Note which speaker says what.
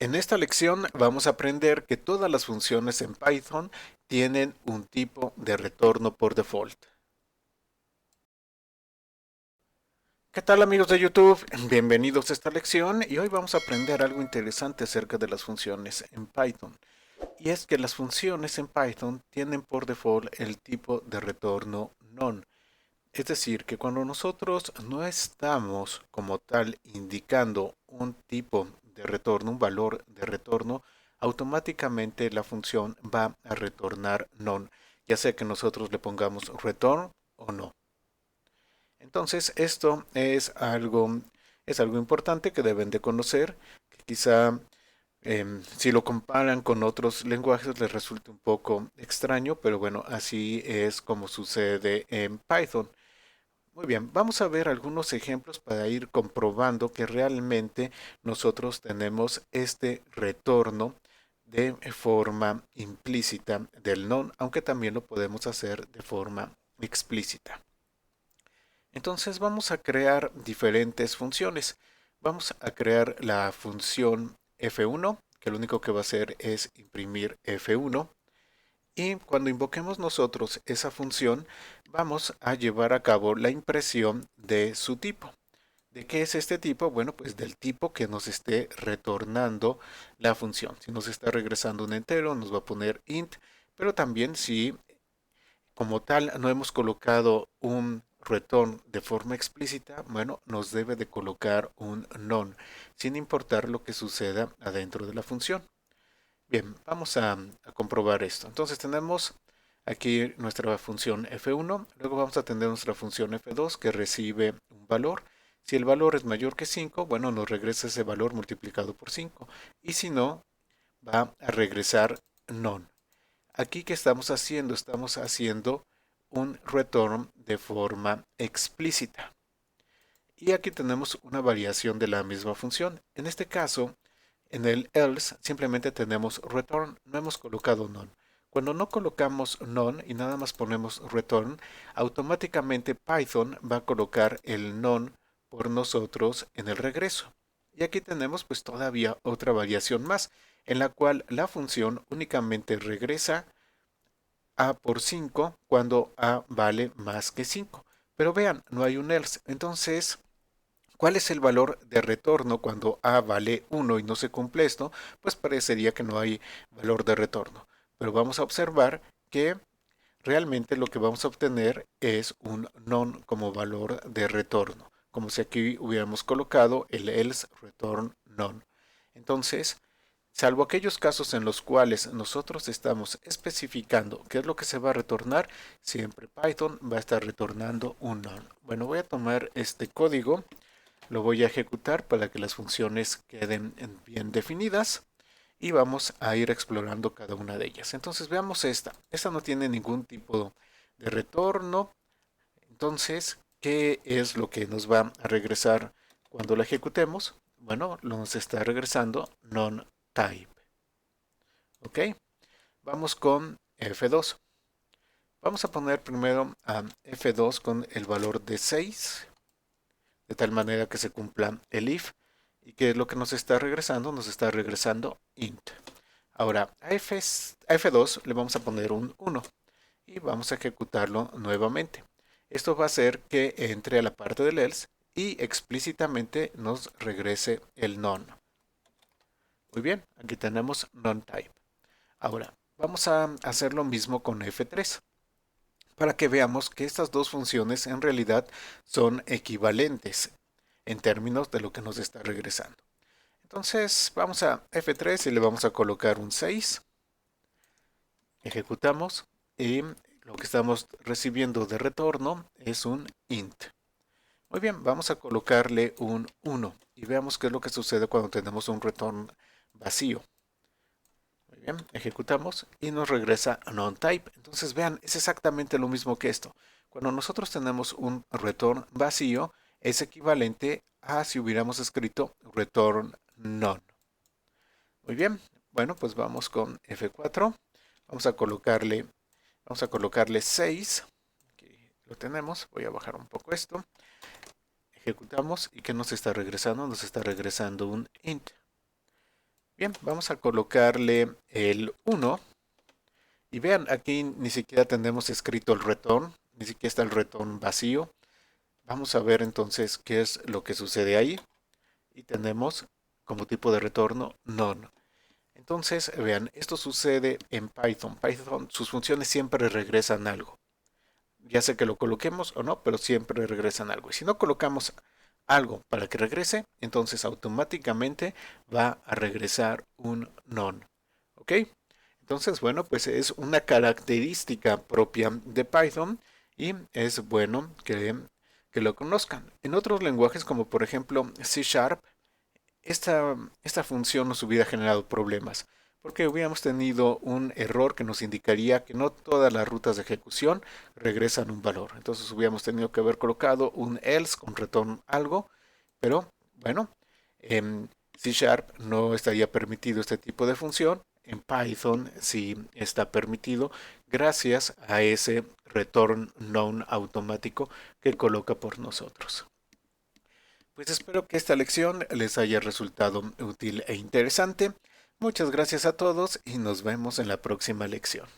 Speaker 1: En esta lección vamos a aprender que todas las funciones en Python tienen un tipo de retorno por default. ¿Qué tal amigos de YouTube? Bienvenidos a esta lección y hoy vamos a aprender algo interesante acerca de las funciones en Python. Y es que las funciones en Python tienen por default el tipo de retorno none. Es decir, que cuando nosotros no estamos como tal indicando un tipo de retorno, un valor de retorno, automáticamente la función va a retornar none, ya sea que nosotros le pongamos return o no. Entonces, esto es algo importante que deben de conocer, que quizá si lo comparan con otros lenguajes les resulte un poco extraño, pero bueno, así es como sucede en Python. Muy bien, vamos a ver algunos ejemplos para ir comprobando que realmente nosotros tenemos este retorno de forma implícita del non, aunque también lo podemos hacer de forma explícita. Entonces vamos a crear diferentes funciones. Vamos a crear la función f1, que lo único que va a hacer es imprimir f1. Y cuando invoquemos nosotros esa función, vamos a llevar a cabo la impresión de su tipo. ¿De qué es este tipo? Bueno, pues del tipo que nos esté retornando la función. Si nos está regresando un entero, nos va a poner int, pero también si como tal no hemos colocado un return de forma explícita, bueno, nos debe de colocar un none, sin importar lo que suceda adentro de la función. Bien, vamos a comprobar esto. Entonces tenemos aquí nuestra función f1, luego vamos a tener nuestra función f2 que recibe un valor. Si el valor es mayor que 5, bueno, nos regresa ese valor multiplicado por 5. Y si no, va a regresar none. Aquí, ¿qué estamos haciendo? Estamos haciendo un return de forma explícita. Y aquí tenemos una variación de la misma función. En este caso, en el else simplemente tenemos return, no hemos colocado none. Cuando no colocamos none y nada más ponemos return, automáticamente Python va a colocar el none por nosotros en el regreso. Y aquí tenemos pues todavía otra variación más, en la cual la función únicamente regresa a por 5 cuando a vale más que 5. Pero vean, no hay un else. Entonces, ¿cuál es el valor de retorno cuando A vale 1 y no se cumple esto? Pues parecería que no hay valor de retorno. Pero vamos a observar que realmente lo que vamos a obtener es un non como valor de retorno, como si aquí hubiéramos colocado el else return non. Entonces, salvo aquellos casos en los cuales nosotros estamos especificando qué es lo que se va a retornar, siempre Python va a estar retornando un non. Bueno, voy a tomar este código, lo voy a ejecutar para que las funciones queden bien definidas y vamos a ir explorando cada una de ellas. Entonces veamos esta. Esta no tiene ningún tipo de retorno. Entonces, ¿qué es lo que nos va a regresar cuando la ejecutemos? Bueno, nos está regresando non-type. ¿Ok? Vamos con F2. Vamos a poner primero a F2 con el valor de 6, de tal manera que se cumpla el if. ¿Y qué es lo que nos está regresando? Nos está regresando int. Ahora, a F2 le vamos a poner un 1 y vamos a ejecutarlo nuevamente. Esto va a hacer que entre a la parte del else y explícitamente nos regrese el none. Muy bien, aquí tenemos non-type. Ahora, vamos a hacer lo mismo con F3 para que veamos que estas dos funciones en realidad son equivalentes en términos de lo que nos está regresando. Entonces vamos a F3 y le vamos a colocar un 6. Ejecutamos y lo que estamos recibiendo de retorno es un int. Muy bien, vamos a colocarle un 1 y veamos qué es lo que sucede cuando tenemos un return vacío. Muy bien, ejecutamos y nos regresa non-type. Entonces vean, es exactamente lo mismo que esto. Cuando nosotros tenemos un return vacío, es equivalente a si hubiéramos escrito return none. Muy bien, bueno, pues vamos con F4. Vamos a colocarle, vamos a colocarle 6. Aquí lo tenemos. Voy a bajar un poco esto. Ejecutamos y ¿qué nos está regresando? Nos está regresando un int. Bien, vamos a colocarle el 1 y vean, aquí ni siquiera tenemos escrito el return, ni siquiera está el return vacío. Vamos a ver entonces qué es lo que sucede ahí y tenemos como tipo de retorno none. Entonces, vean, esto sucede en Python. Python, sus funciones siempre regresan algo. Ya sea que lo coloquemos o no, pero siempre regresan algo. Y si no colocamos algo para que regrese, entonces automáticamente va a regresar un none. ¿Ok? Entonces, bueno, pues es una característica propia de Python y es bueno que lo conozcan. En otros lenguajes, como por ejemplo C Sharp, esta función nos hubiera generado problemas, porque hubiéramos tenido un error que nos indicaría que no todas las rutas de ejecución regresan un valor. Entonces hubiéramos tenido que haber colocado un else con return algo, pero bueno, en C Sharp no estaría permitido este tipo de función. En Python sí está permitido gracias a ese return none automático que coloca por nosotros. Pues espero que esta lección les haya resultado útil e interesante. Muchas gracias a todos y nos vemos en la próxima lección.